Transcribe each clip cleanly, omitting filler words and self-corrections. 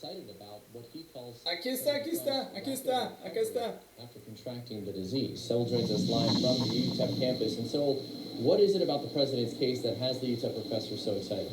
excited about what he calls... Aquí está. After contracting the disease. Sol joins us live from the UTEP campus. And Sol, what is it about the president's case that has the UTEP professor so excited?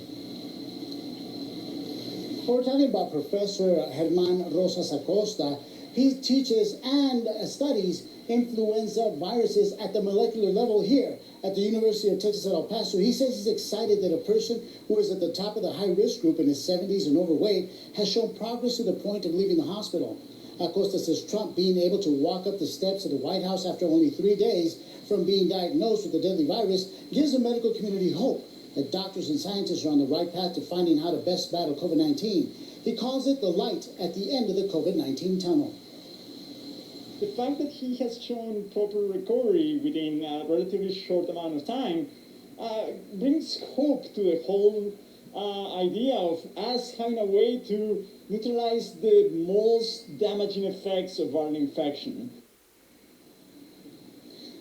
We're talking about Professor Germán Rosas-Acosta. He teaches and studies influenza viruses at the molecular level here at the University of Texas at El Paso. He says he's excited that a person who is at the top of the high-risk group in his 70s and overweight has shown progress to the point of leaving the hospital. Acosta says Trump being able to walk up the steps of the White House after only 3 days from being diagnosed with the deadly virus gives the medical community hope that doctors and scientists are on the right path to finding how to best battle COVID-19. He calls it the light at the end of the COVID-19 tunnel. The fact that he has shown proper recovery within a relatively short amount of time brings hope to the whole idea of us having a way to neutralize the most damaging effects of viral infection.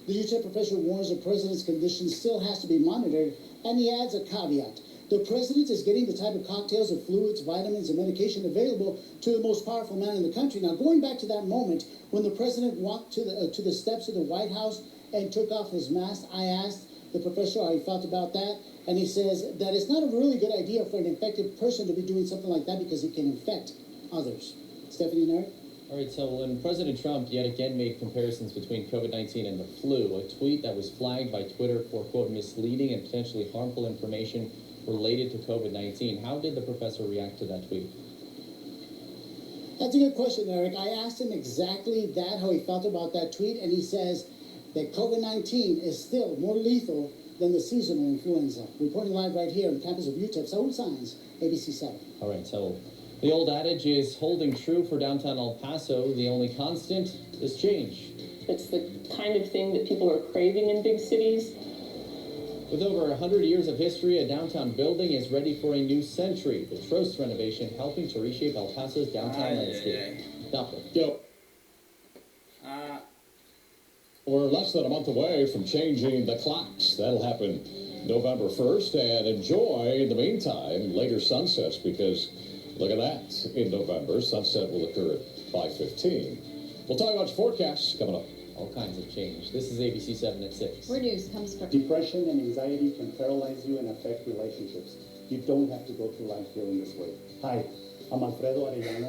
The UTEP professor warns the president's condition still has to be monitored, and he adds a caveat. The president is getting the type of cocktails of fluids, vitamins, and medication available to the most powerful man in the country. Now, going back to that moment when the president walked to the steps of the White House and took off his mask, I asked the professor how he felt about that, and he says that it's not a really good idea for an infected person to be doing something like that because it can infect others. Stephanie and Eric? All right, so when President Trump yet again made comparisons between COVID-19 and the flu, a tweet that was flagged by Twitter for, quote, misleading and potentially harmful information related to COVID-19. How did the professor react to that tweet? That's a good question, Eric. I asked him exactly that, how he felt about that tweet, and he says that COVID-19 is still more lethal than the seasonal influenza. Reporting live right here on the campus of UTEP, Saul Saenz, ABC 7. All right, so the old adage is holding true for downtown El Paso. The only constant is change. It's the kind of thing that people are craving in big cities. With over 100 years of history, a downtown building is ready for a new century. The Trost renovation helping to reshape El Paso's downtown landscape. Yo. We're less than a month away from changing the clocks. That'll happen November 1st. And enjoy, in the meantime, later sunsets because, look at that, in November, sunset will occur at 5:15. We'll talk about your forecasts coming up. All kinds of change. This is ABC 7 at 6. Where news comes from. Depression and anxiety can paralyze you and affect relationships. You don't have to go through life feeling this way. Hi, I'm Alfredo Arellano.